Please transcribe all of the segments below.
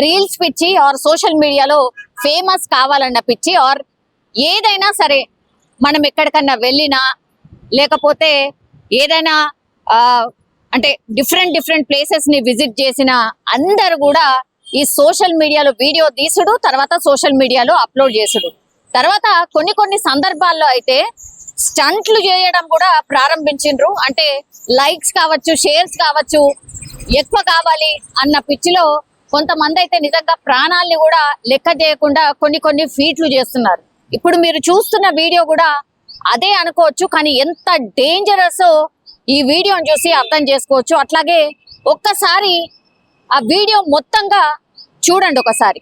Reels పిచ్చి are social మీడియాలో famous కావాలన్న పిచ్చి ఆర్ ఏదైనా సరే మనం ఎక్కడికన్నా వెళ్ళినా లేకపోతే ఏదైనా అంటే డిఫరెంట్ ప్లేసెస్ ని విజిట్ చేసిన అందరు కూడా ఈ సోషల్ మీడియాలో వీడియో తీసుడు, తర్వాత సోషల్ మీడియాలో అప్లోడ్ చేసుడు, తర్వాత కొన్ని సందర్భాల్లో అయితే స్టంట్లు చేయడం కూడా ప్రారంభించిండ్రు. అంటే లైక్స్ కావచ్చు, షేర్స్ కావచ్చు, ఎక్కువ కావాలి అన్న పిచ్చిలో కొంతమంది అయితే నిజంగా ప్రాణాలని కూడా లెక్క చేయకుండా కొన్ని ఫీట్లు చేస్తున్నారు. ఇప్పుడు మీరు చూస్తున్న వీడియో కూడా అదే అనుకోవచ్చు, కానీ ఎంత డేంజరస్ ఈ వీడియోని చూసి అర్థం చేసుకోవచ్చు. అట్లాగే ఒక్కసారి ఆ వీడియో మొత్తంగా చూడండి ఒకసారి.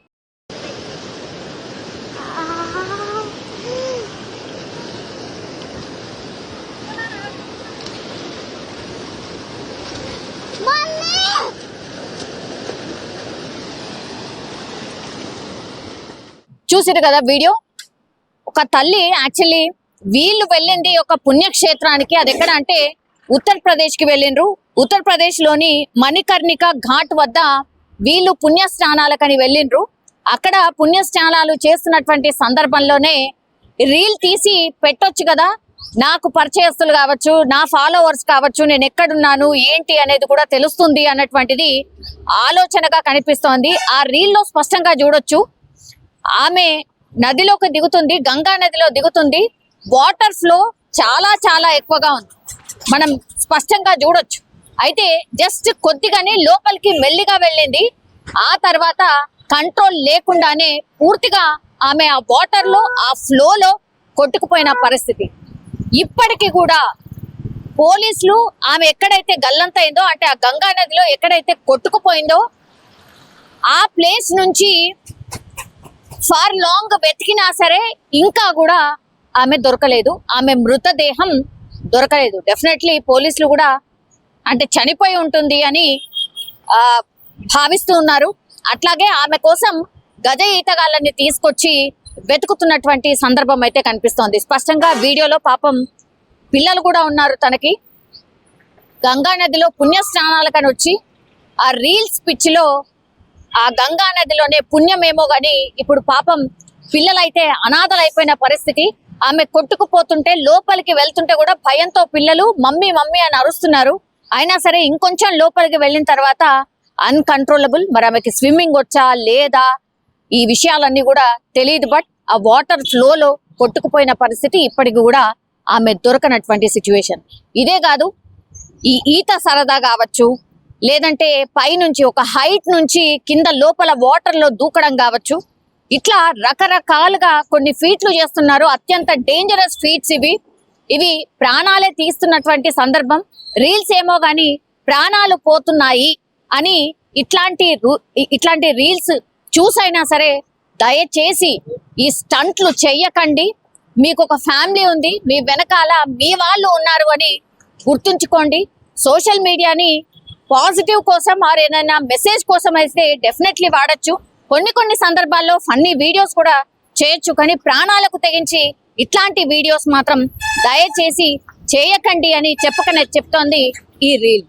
చూసిరు కదా వీడియో. ఒక తల్లి యాక్చువల్లీ వీళ్ళు వెళ్ళింది ఒక పుణ్యక్షేత్రానికి. అది ఎక్కడ అంటే ఉత్తరప్రదేశ్ కి వెళ్ళిండ్రు. ఉత్తరప్రదేశ్ లోని మణికర్ణిక ఘాట్ వద్ద వీళ్ళు పుణ్యస్నానాలకని వెళ్ళిండ్రు. అక్కడ పుణ్యస్నానాలు చేస్తున్నటువంటి సందర్భంలోనే రీల్ తీసి పెట్టొచ్చు కదా, నాకు పరిచయస్తులు కావచ్చు, నా ఫాలోవర్స్ కావచ్చు, నేను ఎక్కడున్నాను ఏంటి అనేది కూడా తెలుస్తుంది అన్నటువంటిది ఆలోచనగా కనిపిస్తోంది. ఆ రీల్ లో స్పష్టంగా చూడొచ్చు. ఆమె నదిలోకి దిగుతుంది, గంగా నదిలో దిగుతుంది. వాటర్ ఫ్లో చాలా ఎక్కువగా ఉంది, మనం స్పష్టంగా చూడొచ్చు. అయితే జస్ట్ కొద్దిగానే లోపలికి మెల్లిగా వెళ్ళింది. ఆ తర్వాత కంట్రోల్ లేకుండానే పూర్తిగా ఆమె ఆ వాటర్ లో, ఆ ఫ్లోలో కొట్టుకుపోయిన పరిస్థితి. ఇప్పటికీ కూడా పోలీసులు ఆమె ఎక్కడైతే గల్లంతైందో, అంటే ఆ గంగా నదిలో ఎక్కడైతే కొట్టుకుపోయిందో ఆ ప్లేస్ నుంచి ఫార్ లాంగ్ వెతికినా సరే ఇంకా కూడా ఆమె దొరకలేదు, ఆమె మృతదేహం దొరకలేదు. డెఫినెట్లీ పోలీసులు కూడా అంటే చనిపోయి ఉంటుంది అని భావిస్తూ ఉన్నారు. అట్లాగే ఆమె కోసం గజ ఈతగాళ్ళని తీసుకొచ్చి వెతుకుతున్నటువంటి సందర్భం అయితే కనిపిస్తోంది. స్పష్టంగా వీడియోలో పాపం పిల్లలు కూడా ఉన్నారు తనకి. గంగా నదిలో పుణ్యస్నానాలకని వచ్చి ఆ రీల్స్ పిచ్చిలో ఆ గంగా నదిలోనే పుణ్యమేమో గాని ఇప్పుడు పాపం పిల్లలైతే అనాథలైపోయిన పరిస్థితి. ఆమె కొట్టుకుపోతుంటే లోపలికి వెళ్తుంటే కూడా భయంతో పిల్లలు మమ్మీ అని అరుస్తున్నారు. అయినా సరే ఇంకొంచెం లోపలికి వెళ్ళిన తర్వాత అన్కంట్రోలబుల్. మరి ఆమెకి స్విమ్మింగ్ వచ్చా లేదా ఈ విషయాలన్నీ కూడా తెలియదు. బట్ ఆ వాటర్ ఫ్లోలో కొట్టుకుపోయిన పరిస్థితి ఇప్పటికి కూడా ఆమె దొరకనటువంటి సిచ్యువేషన్. ఇదే కాదు, ఈ ఈత సరదా కావచ్చు, లేదంటే పైనుంచి ఒక హైట్ నుంచి కింద లోపల వాటర్ లో దూకడం కావచ్చు, ఇట్లా రకరకాలుగా కొన్ని ఫీట్లు చేస్తున్నారు. అత్యంత డేంజరస్ ఫీట్స్ ఇవి ప్రాణాలే తీస్తున్నటువంటి సందర్భం. రీల్స్ ఏమో గాని ప్రాణాలు పోతున్నాయి అని ఇట్లాంటి రీల్స్ చూసైనా సరే దయచేసి ఈ స్టంట్లు చెయ్యకండి. మీకు ఒక ఫ్యామిలీ ఉంది, మీ వెనకాల మీ వాళ్ళు ఉన్నారు అని గుర్తుంచుకోండి. సోషల్ మీడియాని పాజిటివ్ కోసం ఆర్ ఏదైనా మెసేజ్ కోసం అయితే డెఫినెట్లీ వాడచ్చు. కొన్ని సందర్భాల్లో ఫన్నీ వీడియోస్ కూడా చేయొచ్చు, కానీ ప్రాణాలకు తెగించి ఇట్లాంటి వీడియోస్ మాత్రం దయచేసి చేయకండి అని చెప్తోంది ఈ రీల్.